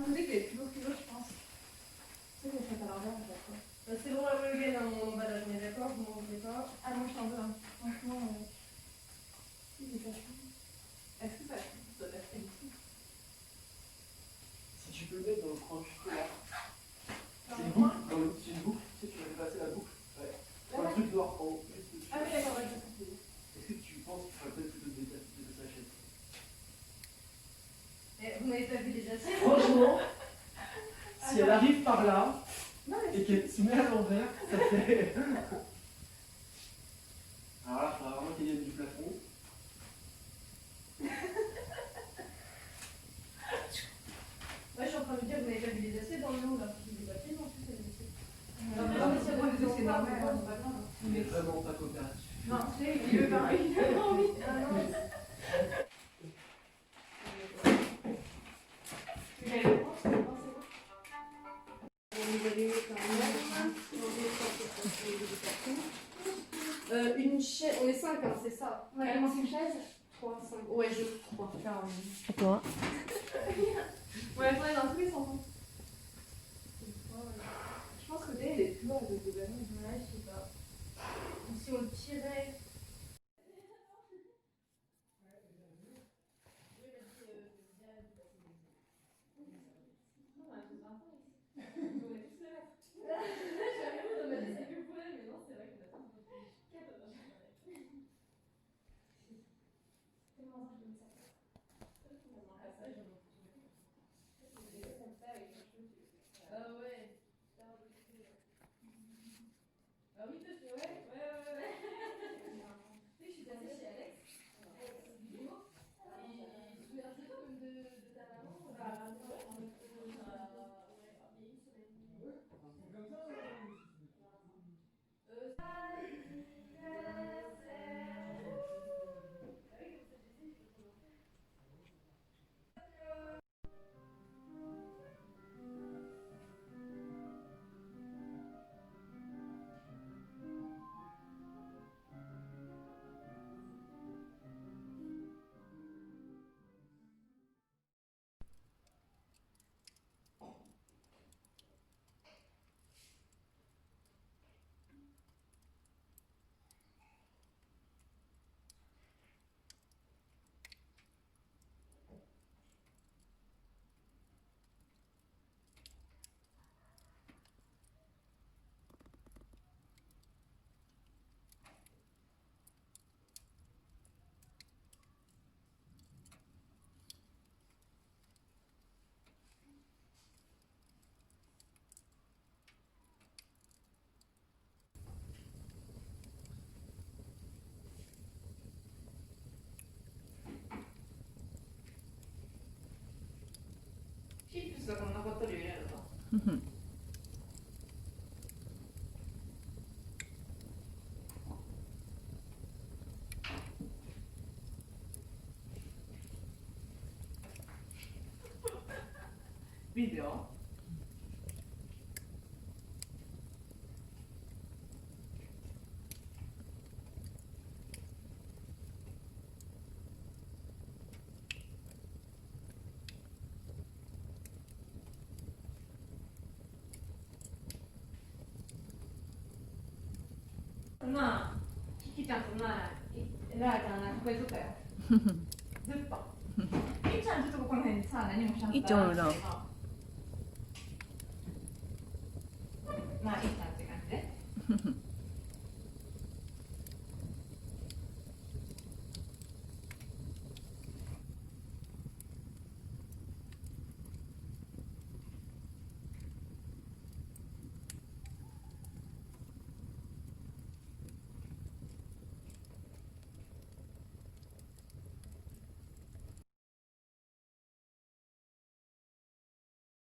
vous savez qu'il est plus beau que l'autre, je pense. C'est que je fais à l'envers, d'accord. C'est bon, la volée dans mon emballage, on est d'accord, vous m'en voulez pas. Ah non, je t'en veux un. Franchement, si j'ai pas fait. Est-ce que ça doit être fait ici? Si tu peux le mettre dans le coin juste là. Dans C'est le une coin? boucle, c'est une boucle, tu sais, tu vas dépasser la boucle. Ouais. Là, Un truc noir en haut. Juste dessus. Ah oui, d'accord, ouais, j'ai compris. Est-ce que tu penses qu'il faudrait peut-être plutôt déplacer la chaîne? Vous n'avez pas vu les assiettes? Franchement, si elle arrive par là Non, mais et qu'elle se met à l'envers, ça fait. Alors là, il faudra vraiment qu'il y ait du plafond. Moi, je suis en train de me dire, vous n'avez pas vu les assiettes dans le lot, là. Je dis, bah, non, plus, c'est les assiettes. non, mais c'est vrai que c'est normal, c'est pas grave. On est vraiment pas coopératif. Non, c'est il veut pas, il veut pas envie. Ah non. Tu l'as le prendre, c'est bon, c'est bon. On les avait mis quand même. Une chaise, on est 5, hein, c'est ça. Ouais, comment c'est une chaise? 3, 5. Ouais, je crois. Toi. Ouais, ouais, dans tous les sens. Je pense que dès elle est plus lourde de ballon. Ouais, je sais pas. Si on le tirait. Ah ouais. Ah oui, toi, ouais, ouais, ouais, ouais. Tu sais que je suis passée chez Alex. Il se souvient de toi comme de ta maman.チップスがこんなことで入れるの？ビデオ？まあ、キキちゃんとまあ、ラーちゃんなんかこれとかよ。ずっと。キキちゃんちょっとこの辺さ、何もしなくて。いっちゃうのな。まあ、いっ